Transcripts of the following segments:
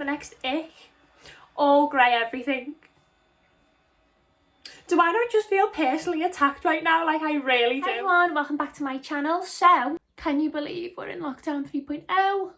next ick. All grey everything. Do I not just feel personally attacked right now? Like, I really do. Hi everyone, welcome back to my channel. So, can you believe we're in lockdown 3.0?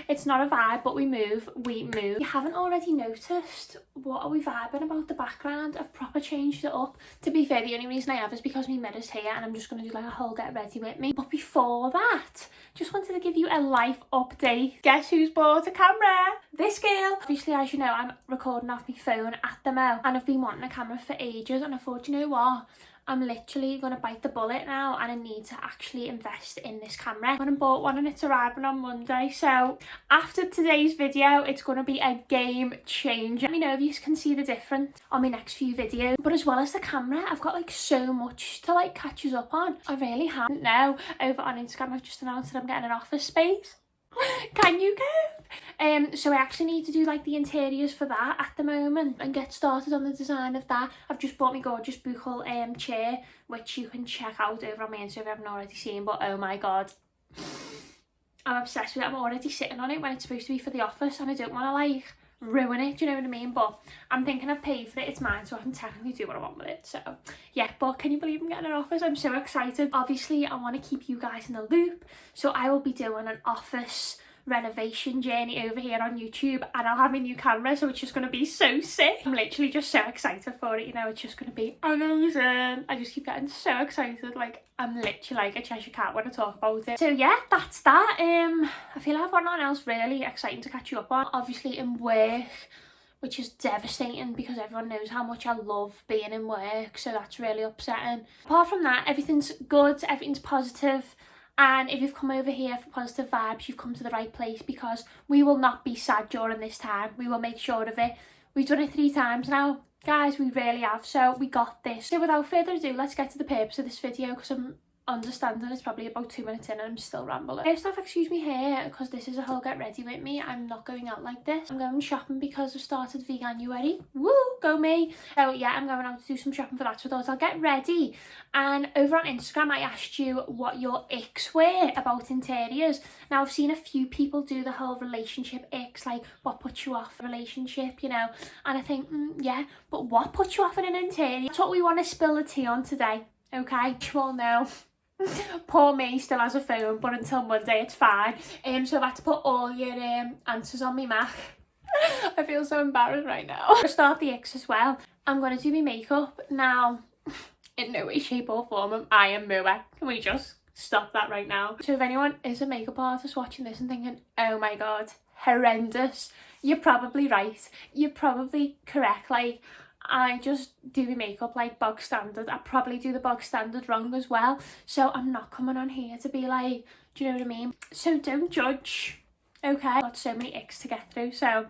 It's not a vibe, but we move. You haven't already noticed, what are we vibing about the background? I've proper changed it up. To be fair, the only reason I have is because my mirror's here and I'm just going to do like a whole get ready with me. But before that, just wanted to give you a life update. Guess who's bought a camera? This girl. Obviously, as you know, I'm recording off my phone at the mo, and I've been wanting a camera for ages, and I thought, you know what? I'm literally going to bite the bullet now and I need to actually invest in this camera. I went and bought one and it's arriving on Monday. So after today's video, it's going to be a game changer. Let me know if you can see the difference on my next few videos. But as well as the camera, I've got like so much to like catch us up on. I really haven't now. Over on Instagram, I've just announced that I'm getting an office space. Can you go? So I actually need to do like the interiors for that at the moment and get started on the design of that. I've just bought my gorgeous buckle chair, which you can check out over on my Instagram if you haven't already seen, but oh my god, I'm obsessed with it. I'm already sitting on it when it's supposed to be for the office and I don't want to like ruin it, do you know what I mean? But I'm thinking I've paid for it, it's mine, so I can technically do what I want with it. So yeah, but can you believe I'm getting an office? I'm so excited. Obviously I want to keep you guys in the loop, so I will be doing an office renovation journey over here on YouTube, and I'll have my new camera, so it's just going to be so sick. I'm literally just so excited for it, you know. It's just going to be amazing. I just keep getting so excited, like I'm literally like a Cheshire cat when I talk about it. So yeah, that's that. I feel like I've got nothing else really exciting to catch you up on. Obviously in work, which is devastating because everyone knows how much I love being in work, so that's really upsetting. Apart from that, everything's good, everything's positive. And if you've come over here for positive vibes, you've come to the right place, because we will not be sad during this time. We will make sure of it. We've done it 3 times now, guys, we really have, so we got this. So without further ado, let's get to the purpose of this video, because I'm understanding it's probably about 2 minutes in and I'm still rambling. First off, excuse me here, because this is a whole get ready with me. I'm not going out like this. I'm going shopping because I've started Veganuary. Woo, go me. So yeah, I'm going out to do some shopping for that, so I thought I'll get ready. And over on Instagram, I asked you what your icks were about interiors. Now I've seen a few people do the whole relationship icks, like what puts you off a relationship, you know, and I think yeah, but what puts you off in an interior? That's what we want to spill the tea on today, okay? You all know poor me still has a phone, but until Monday it's fine. So I've had to put all your answers on me Mac. I feel so embarrassed right now. I'm gonna start the icks as well. I'm gonna do my makeup now. In no way, shape or form I am Moa. Can we just stop that right now? So if anyone is a makeup artist watching this and thinking, oh my god, horrendous, you're probably right. You're probably correct. Like, I just do my makeup like bog standard. I probably do the bog standard wrong as well. So I'm not coming on here to be like, do you know what I mean? So don't judge, okay? I've got so many icks to get through, so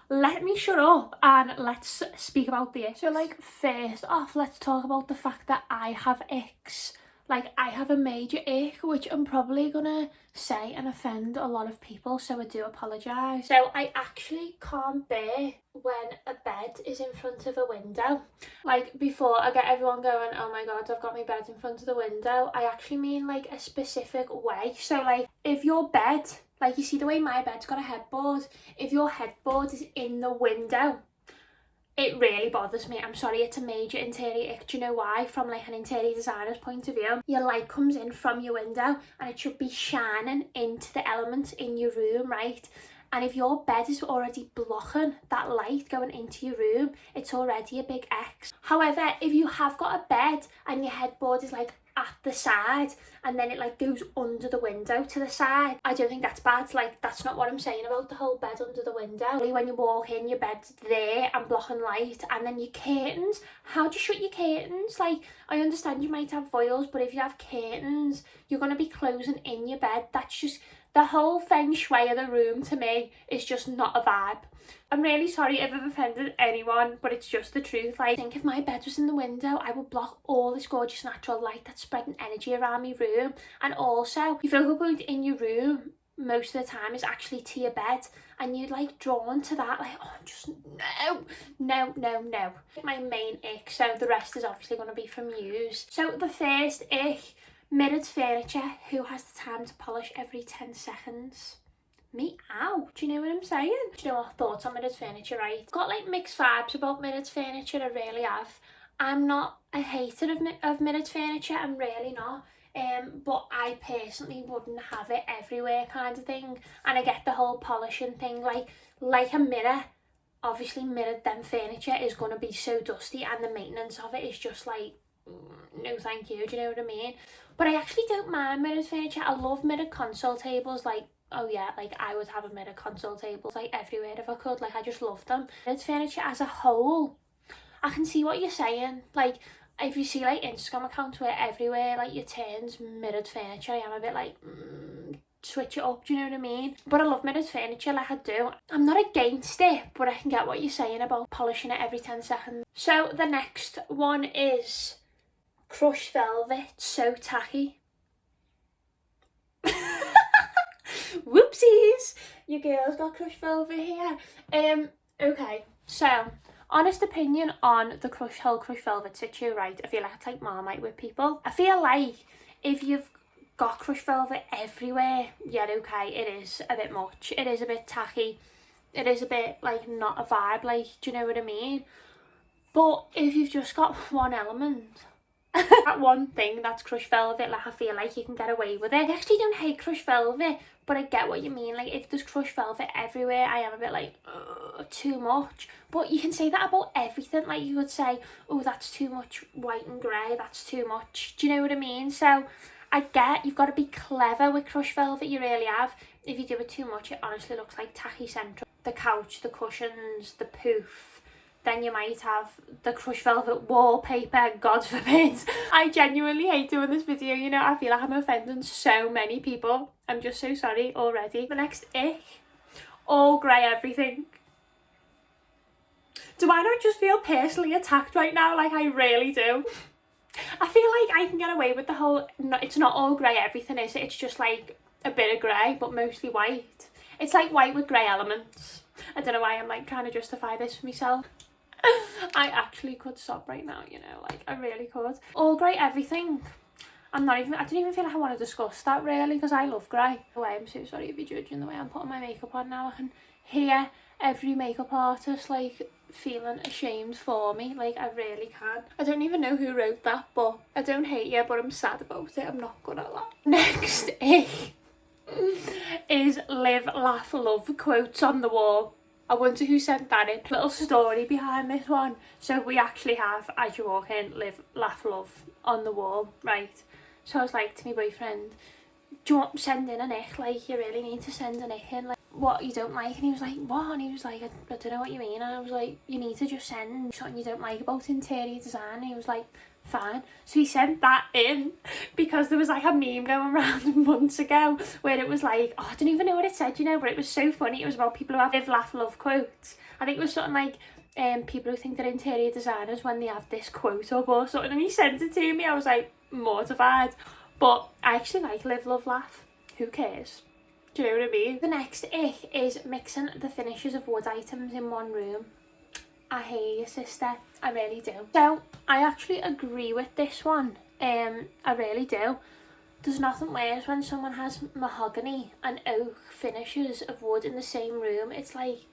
let me shut up and let's speak about the icks. So like, first off, let's talk about the fact that I have icks. Like, I have a major ick, which I'm probably gonna say and offend a lot of people, so I do apologise. So I actually can't bear when a bed is in front of a window. Like, before I get everyone going, oh my god, I've got my bed in front of the window, I actually mean like a specific way. So like, if your bed, like you see the way my bed's got a headboard, if your headboard is in the window, it really bothers me. I'm sorry, it's a major interior ick. Do you know why? From like an interior designer's point of view, your light comes in from your window and it should be shining into the elements in your room, right? And if your bed is already blocking that light going into your room, it's already a big X. However, if you have got a bed and your headboard is like at the side and then it like goes under the window to the side, I don't think that's bad. Like, that's not what I'm saying about the whole bed under the window. When you walk in, your bed's there and blocking light, and then your curtains, how do you shut your curtains? Like, I understand you might have voiles, but if you have curtains, you're going to be closing in your bed. That's just, the whole feng shui of the room to me is just not a vibe. I'm really sorry if I've offended anyone, but it's just the truth. Like, I think if my bed was in the window, I would block all this gorgeous natural light that's spreading energy around my room. And also, your focal point in your room most of the time is actually to your bed, and you're like drawn to that, like, oh, just no. My main ick, so the rest is obviously going to be from yous. So the first ick, mirrored furniture. Who has the time to polish every 10 seconds? meow, do you know what I'm saying? Do you know what, thoughts on Minutes Furniture, right? Got like mixed vibes about Minutes Furniture, I really have. I'm not a hater of Minutes Furniture, I'm really not. But I personally wouldn't have it everywhere kind of thing. And I get the whole polishing thing, like a mirror. Obviously mirrored them furniture is going to be so dusty, and the maintenance of it is just like, no thank you, do you know what I mean? But I actually don't mind mirrored furniture. I love mirrored console tables, like, oh yeah, like I would have a mirrored console table like everywhere if I could, like I just love them. Mirrored furniture as a whole, I can see what you're saying, like if you see like Instagram accounts where everywhere like your turns mirrored furniture, I am a bit like, switch it up, do you know what I mean? But I love mirrored furniture, like I do. I'm not against it, but I can get what you're saying about polishing it every 10 seconds. So the next one is crushed velvet, so tacky. Whoopsies, your girl's got crushed velvet here. Okay, so honest opinion on the whole crushed velvet situ, right? I feel like it's like Marmite with people. I feel like if you've got crushed velvet everywhere, yeah, okay, it is a bit much. It is a bit tacky. It is a bit like not a vibe, like, do you know what I mean? But if you've just got one element, that one thing that's crushed velvet, like I feel like you can get away with it. I actually don't hate crushed velvet, but I get what you mean. Like if there's crushed velvet everywhere, I am a bit like, too much. But you can say that about everything. Like you would say, oh, that's too much white and grey, that's too much. Do you know what I mean? So I get you've got to be clever with crushed velvet, you really have. If you do it too much, it honestly looks like tacky central. The couch, the cushions, the poof. Then you might have the crushed velvet wallpaper, God forbid. I genuinely hate doing this video, you know. I feel like I'm offending so many people. I'm just so sorry already. The next ick, all grey everything. Do I not just feel personally attacked right now? Like I really do. I feel like I can get away with the whole, it's not all grey everything, is it? It's just like a bit of grey, but mostly white. It's like white with grey elements. I don't know why I'm like trying to justify this for myself. I actually could stop right now, you know, like I really could. All grey everything. I don't even feel like I want to discuss that really, because I love grey. I'm so sorry if you're judging the way I'm putting my makeup on now. I can hear every makeup artist like feeling ashamed for me, like I really can. I don't even know who wrote that, but I don't hate you, but I'm sad about it, I'm not good at that. Next is live, laugh, love quotes on the wall. I wonder who sent that in. Little story behind this one. So we actually have, as you walk in, live, laugh, love on the wall, right? So I was like to my boyfriend, do you want to send in an ick? Like you really need to send an ick in, like what you don't like. And he was like, what? And he was like, I don't know what you mean. And I was like, you need to just send something you don't like about interior design. And he was like, fine. So he sent that in because there was like a meme going around months ago where it was like, oh, I don't even know what it said, you know, but it was so funny. It was about people who have live, laugh, love quotes. I think it was something like people who think they're interior designers when they have this quote up or something. And he sent it to me. I was like mortified. But I actually like live, love, laugh. Who cares? Do you know what I mean? The next ick is mixing the finishes of wood items in one room. I hear you, sister. I really do. So I actually agree with this one. I really do. There's nothing worse when someone has mahogany and oak finishes of wood in the same room. It's like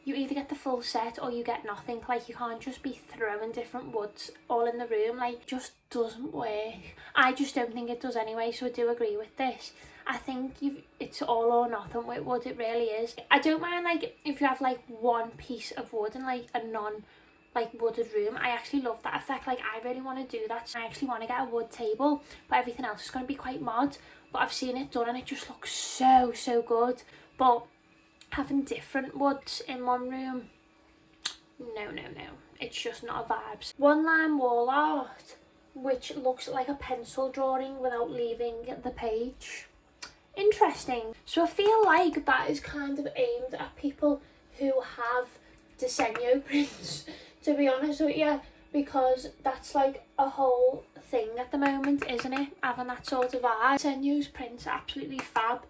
you either get the full set or you get nothing. Like you can't just be throwing different woods all in the room. Like it just doesn't work. I just don't think it does anyway, so I do agree with this. I think it's all or nothing with wood, it really is. I don't mind like if you have like one piece of wood in like a non like wooded room. I actually love that effect. Like I really want to do that. So I actually want to get a wood table, but everything else is going to be quite mod. But I've seen it done and it just looks so good. But having different woods in one room, no, it's just not a vibe. One line wall art which looks like a pencil drawing without leaving the page. Interesting. So I feel like that is kind of aimed at people who have diseño prints, to be honest with you, because that's like a whole thing at the moment, isn't it? Having that sort of vibe. Diseño's prints are absolutely fab,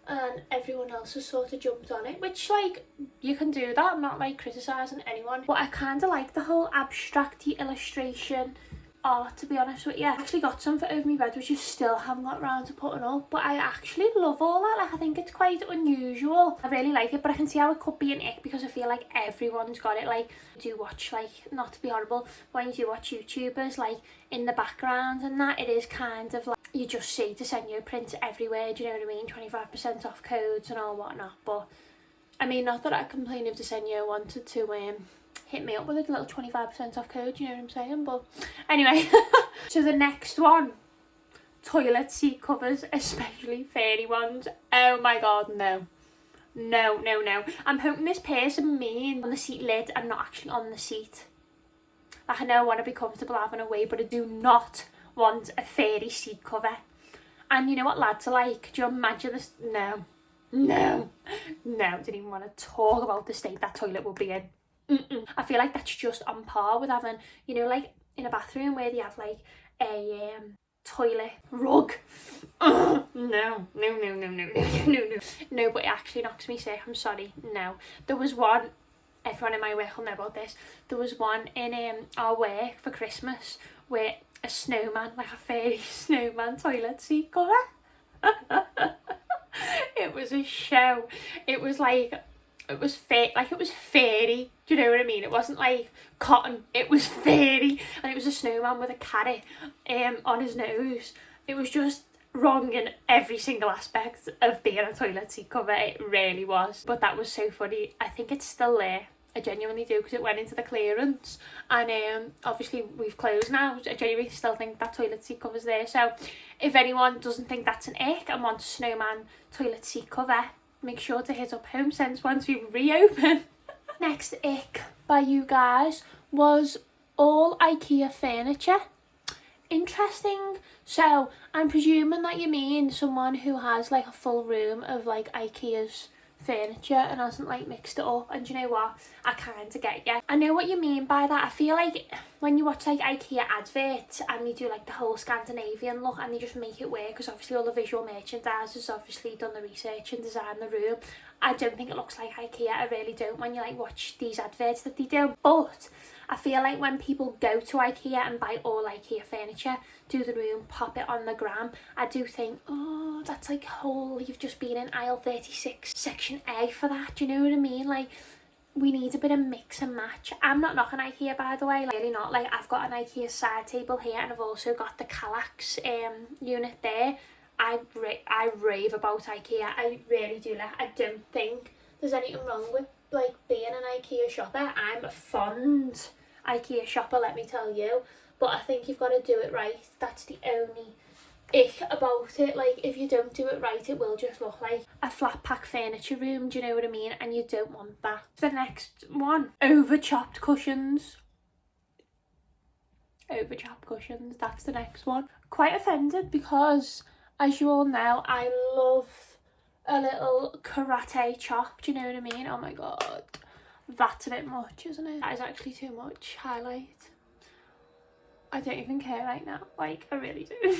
and everyone else has sort of jumped on it, which like you can do that. I'm not like criticising anyone, but I kind of like the whole abstract illustration art, to be honest with you. I actually got some for over my bed, which I still haven't got around to putting up, but I actually love all that. Like, I think it's quite unusual. I really like it, but I can see how it could be an ick because I feel like everyone's got it. Like, I do watch, like, not to be horrible, but when you do watch YouTubers, like, in the background and that, it is kind of like, you just see Desenio prints everywhere, do you know what I mean? 25% off codes and all whatnot. But I mean, not that I complain if Desenio wanted to hit me up with a little 25% off code, you know what I'm saying? But anyway, so the next one, toilet seat covers, especially fairy ones. Oh my god, no. No, no, no. I'm hoping this person means on the seat lid and not actually on the seat. Like, I know I want to be comfortable having a wee, but I do not want a fairy seat cover. And you know what lads are like? Do you imagine this? No. No. No. Didn't even want to talk about the state that toilet will be in. I feel like that's just on par with having, you know, like in a bathroom where they have like a toilet rug. No, no, no, no, no, no, no, no. No, but it actually knocks me sick. I'm sorry. No. There was one, everyone in my work will know about this, there was one in our work for Christmas where a snowman, like a fairy snowman toilet seat cover. It was a show. It was like, it was it was fairy, do you know what I mean? It wasn't like cotton, it was fairy, and it was a snowman with a carrot on his nose. It was just wrong in every single aspect of being a toilet seat cover. It really was, but that was so funny. I think it's still there. I genuinely do, because it went into the clearance, and obviously we've closed now. I genuinely still think that toilet seat cover's there. So if anyone doesn't think that's an ick and wants a snowman toilet seat cover, make sure to hit up Home Sense once we reopen. Next ick by you guys was all IKEA furniture. Interesting. So I'm presuming that you mean someone who has like a full room of like IKEA's furniture and hasn't like mixed it up. And do you know what, I kind of get you. I know what you mean by that. I feel like when you watch like IKEA adverts and they do like the whole Scandinavian look and they just make it work, because obviously all the visual merchandisers obviously done the research and designed the room. I don't think it looks like IKEA. I really don't, when you like watch these adverts that they do. But I feel like when people go to IKEA and buy all IKEA furniture, do the room, pop it on the gram, I do think, oh, that's like whole, you've just been in aisle 36, section A for that, do you know what I mean? Like, we need a bit of mix and match. I'm not knocking IKEA, by the way, like, really not. Like, I've got an IKEA side table here and I've also got the Kallax unit there. I rave about IKEA. I really do. Like, I don't think there's anything wrong with like being an IKEA shopper. I'm a fond IKEA shopper, let me tell you. But I think you've got to do it right. That's the only ick about it. Like, if you don't do it right, it will just look like a flat pack furniture room, do you know what I mean? And you don't want that. The next one, over chopped cushions. Over chopped cushions, that's the next one. Quite offended because, as you all know, I love a little karate chop, do you know what I mean? Oh my god, that's a bit much, isn't it? That is actually too much highlight. I don't even care right now, like, I really do.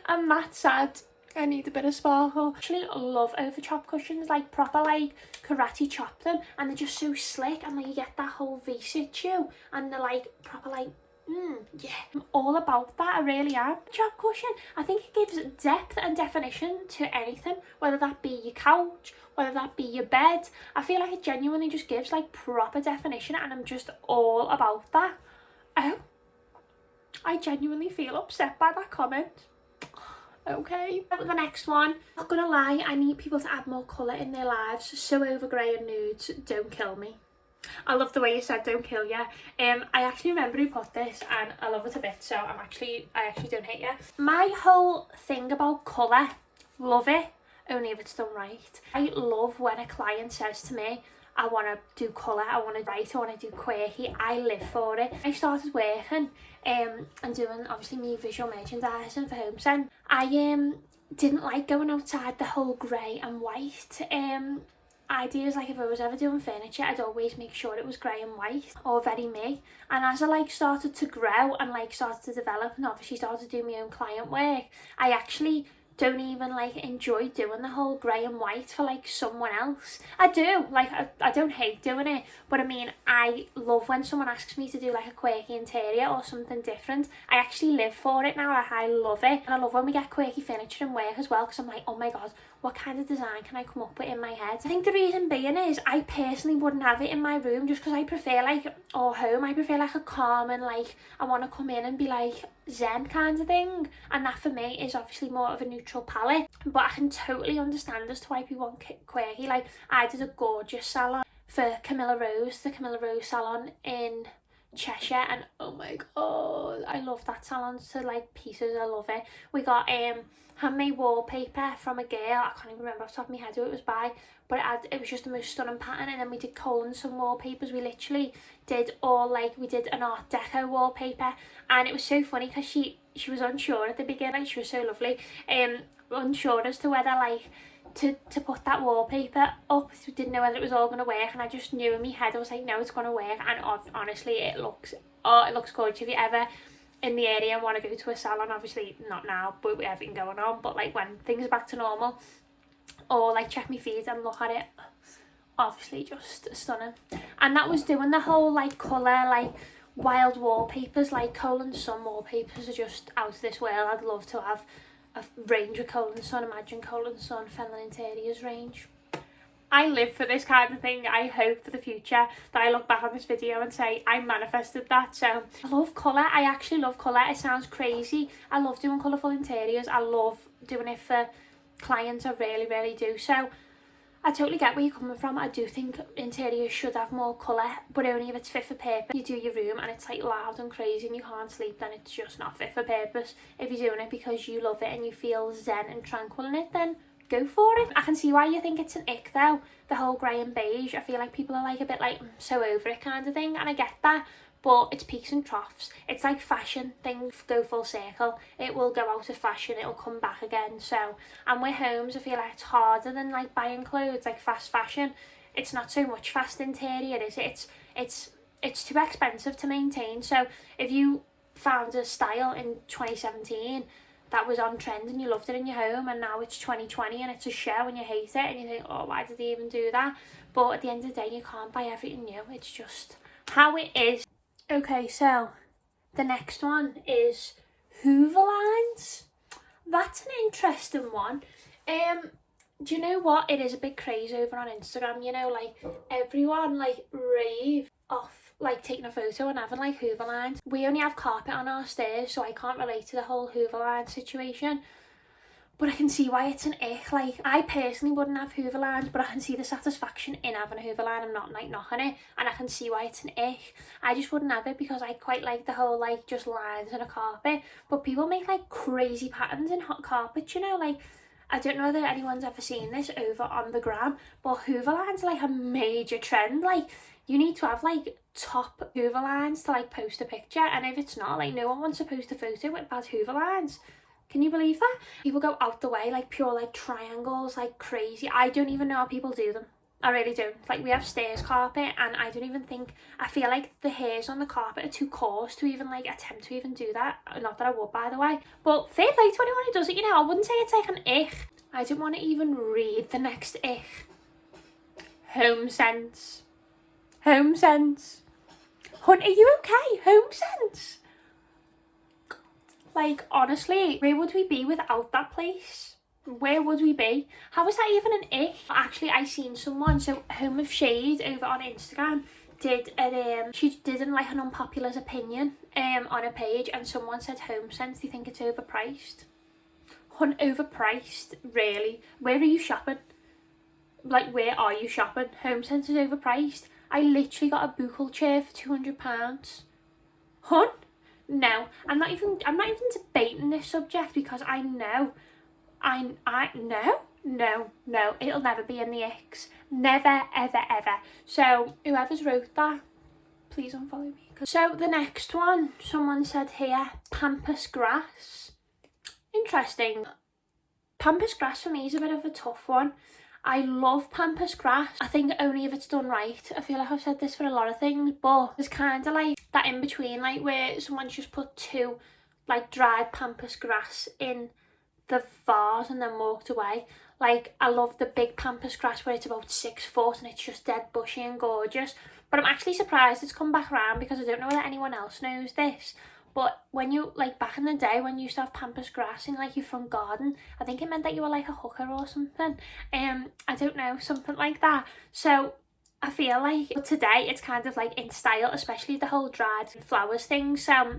I'm that sad. I need a bit of sparkle. Actually love over chop cushions, like proper like karate chop them, and they're just so slick, and like you get that whole V-sit you, and they're like proper like, yeah, I'm all about that. I really am. Chop cushion, I think it gives depth and definition to anything, whether that be your couch, whether that be your bed. I feel like it genuinely just gives like proper definition, and I'm just all about that. Oh, I genuinely feel upset by that comment. Okay. The next one, not gonna lie, I need people to add more colour in their lives. So over grey and nudes, don't kill me. I love the way you said don't kill ya. I actually remember who put this and I love it a bit, so I actually don't hate you. My whole thing about colour, love it, only if it's done right. I love when a client says to me, I want to do colour, I want to write, I want to do quirky. I live for it. I started working and doing obviously me visual merchandising for Home Sense. I didn't like going outside the whole grey and white ideas. Like, if I was ever doing furniture, I'd always make sure it was grey and white or very me. And as I like started to grow and like started to develop and obviously started to do my own client work, I actually don't even like enjoy doing the whole grey and white for like someone else. I do, like I don't hate doing it, but I mean, I love when someone asks me to do like a quirky interior or something different. I actually live for it now, like I love it. And I love when we get quirky furniture in work as well, because I'm like, oh my god, what kind of design can I come up with in my head? I think the reason being is I personally wouldn't have it in my room, just because I prefer like, or home, I prefer like a calm and like, I want to come in and be like zen kind of thing, and that for me is obviously more of a neutral palette. But I can totally understand as to why people want quirky. Like I did a gorgeous salon for Camilla Rose, the Camilla Rose salon in Cheshire, and oh my god, I love that salon to like pieces. I love it. We got handmade wallpaper from a girl, I can't even remember off the top of my head who it was by, but it was just the most stunning pattern. And then we did Cole and Son wallpapers. We literally did all like, we did an art deco wallpaper, and it was so funny because she was unsure at the beginning. She was so lovely, unsure as to whether like to put that wallpaper up. Didn't know whether it was all going to work, and I just knew in my head, I was like, no, it's going to work. And honestly, it looks gorgeous. If you ever in the area and want to go to a salon, obviously not now, but with everything going on, but like when things are back to normal, or like check my feed and look at it, obviously just stunning. And that was doing the whole like colour, like wild wallpapers, like Cole and Son wallpapers are just out of this world. I'd love to have a range of Cole and Son. Imagine Cole and Son feminine interiors range. I live for this kind of thing. I hope for the future that I look back on this video and say I manifested that. So I love colour. I actually love colour. It sounds crazy. I love doing colourful interiors. I love doing it for clients. I really, really do. So I totally get where you're coming from. I do think interiors should have more colour, but only if it's fit for purpose. You do your room and it's like loud and crazy and you can't sleep, then it's just not fit for purpose. If you're doing it because you love it and you feel zen and tranquil in it, then go for it. I can see why you think it's an ick though, the whole grey and beige. I feel like people are like a bit like so over it kind of thing, and I get that, but it's peaks and troughs. It's like fashion, things go full circle. It will go out of fashion, it'll come back again. So, and with homes, I feel like it's harder than like buying clothes, like fast fashion. It's not so much fast interior, is it? It's too expensive to maintain. So if you found a style in 2017 that was on trend and you loved it in your home, and now it's 2020 and it's a show and you hate it and you think, oh, why did they even do that? But at the end of the day, you can't buy everything new. It's just how it is. Okay, so the next one is Hoover lines. That's an interesting one. Do you know what? It is a big craze over on Instagram, you know, like everyone like rave off like taking a photo and having like Hoover lines. We only have carpet on our stairs, so I can't relate to the whole Hoover line situation, but I can see why it's an ick. Like I personally wouldn't have Hoover lines, but I can see the satisfaction in having a Hoover line. I'm not like knocking it, and I can see why it's an ick. I just wouldn't have it because I quite like the whole like just lines in a carpet, but people make like crazy patterns in hot carpet, you know, like I don't know whether anyone's ever seen this over on the gram, but Hoover lines are like a major trend. Like you need to have like top Hoover lines to like post a picture, and if it's not, like no one wants to post a photo with bad Hoover lines. Can you believe that? People go out the way, like pure like triangles, like crazy. I don't even know how people do them. I really don't. Like we have stairs carpet, and I don't even think, I feel like the hairs on the carpet are too coarse to even like attempt to even do that. Not that I would, by the way, but fair play to anyone who does it, you know. I wouldn't say it's like an ick. I don't want to even read the next ick. Home Sense. Home Sense. Hunt, are you okay? Home Sense. Like, honestly, where would we be without that place? Where would we be? How is that even an ick? Actually, I seen someone, so Home of Shade over on Instagram did she did like an unpopular opinion on a page, and someone said Home Sense, they think it's overpriced. Overpriced? Really? Where are you shopping? Like, where are you shopping? Home Sense is overpriced. I literally got a buckle chair for £200. Hun? No, I'm not even debating this subject, because I know, no, it'll never be in the icks. Never, ever, ever. So whoever's wrote that, please unfollow me. So the next one, someone said here, pampas grass. Interesting. Pampas grass for me is a bit of a tough one. I love pampas grass. I think only if it's done right. I feel like I've said this for a lot of things, but there's kind of like that in between, like where someone's just put two like dried pampas grass in the vase and then walked away. Like, I love the big pampas grass where it's about 6 foot and it's just dead bushy and gorgeous. But I'm actually surprised it's come back around, because I don't know whether anyone else knows this. But when you, like, back in the day when you used to have pampas grass in, like, your front garden, I think it meant that you were, like, a hooker or something. I don't know, something like that. So I feel like today it's kind of, like, in style, especially the whole dried flowers thing. So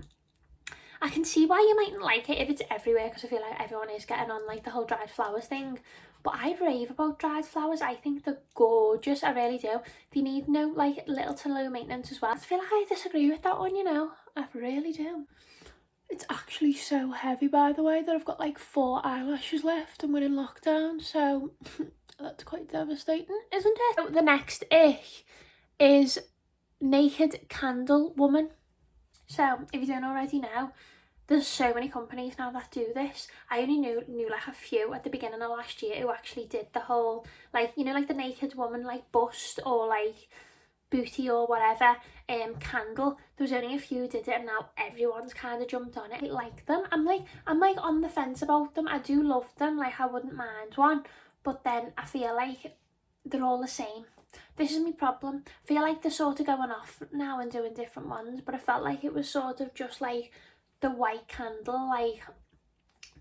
I can see why you mightn't like it if it's everywhere, because I feel like everyone is getting on, like, the whole dried flowers thing. But I rave about dried flowers. I think they're gorgeous, I really do. They need no, like, little to low maintenance as well. I feel like I disagree with that one, you know. I really do. It's actually so heavy, by the way, that I've got like 4 eyelashes left and we're in lockdown, so that's quite devastating, isn't it? So the next ick is naked candle woman. So if you don't already know, there's so many companies now that do this. I only knew like a few at the beginning of last year who actually did the whole, like, you know, like the naked woman, like, bust or like booty or whatever candle. There was only a few who did it, and now everyone's kind of jumped on it. I like them. I'm like on the fence about them. I do love them, like, I wouldn't mind one, but then I feel like they're all the same. This is my problem. I feel like they're sort of going off now and doing different ones, but I felt like it was sort of just like the white candle, like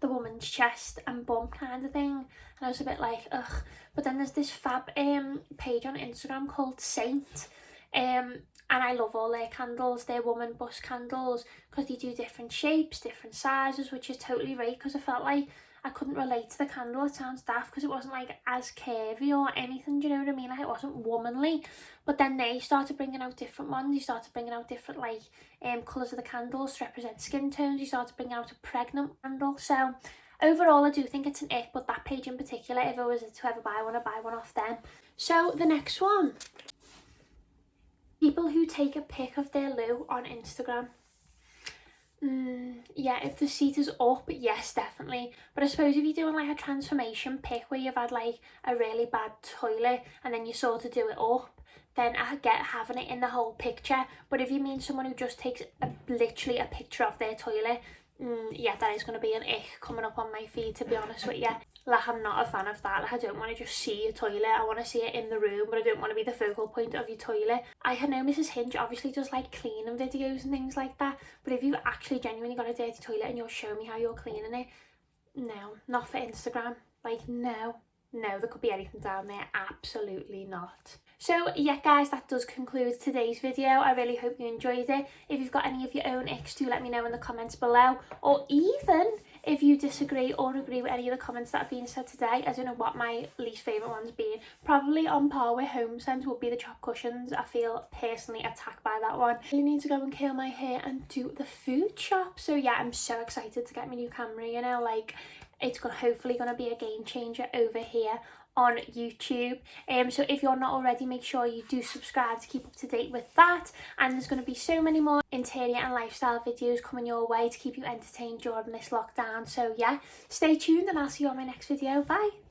the woman's chest and bum kind of thing, and I was a bit like, ugh. But then there's this fab page on Instagram called Saint, and I love all their candles, their woman bust candles, because they do different shapes, different sizes, which is totally right, because I felt like I couldn't relate to the candle. It sounds daft because it wasn't like as curvy or anything, do you know what I mean? Like, it wasn't womanly. But then they started bringing out different ones. They started bringing out different, like, colours of the candles to represent skin tones. They started bringing out a pregnant candle. So overall, I do think it's an ick, but that page in particular, if I was to ever buy one, I'd buy one off them. So the next one, people who take a pic of their loo on Instagram. Yeah, if the seat is up, yes, definitely. But I suppose if you're doing like a transformation pic where you've had like a really bad toilet and then you sort of do it up, then I get having it in the whole picture. But if you mean someone who just takes literally a picture of their toilet, yeah, that is going to be an ick coming up on my feed, to be honest with you. Like, I'm not a fan of that. Like, I don't want to just see your toilet. I want to see it in the room, but I don't want to be the focal point of your toilet. I know Mrs. Hinge obviously does like cleaning videos and things like that, but if you've actually genuinely got a dirty toilet and you'll show me how you're cleaning it, no, not for Instagram. Like, no, there could be anything down there. Absolutely not. So yeah, guys, that does conclude today's video. I really hope you enjoyed it. If you've got any of your own icks, do let me know in the comments below, or even if you disagree or agree with any of the comments that have been said today. I don't know what my least favourite one's been. Probably on par with home scent would be the chop cushions. I feel personally attacked by that one. I really need to go and curl my hair and do the food shop. So yeah, I'm so excited to get my new camera, you know, like, it's hopefully going to be a game changer over here on YouTube. So if you're not already, make sure you do subscribe to keep up to date with that, and there's going to be so many more interior and lifestyle videos coming your way to keep you entertained during this lockdown. So yeah, stay tuned and I'll see you on my next video. Bye.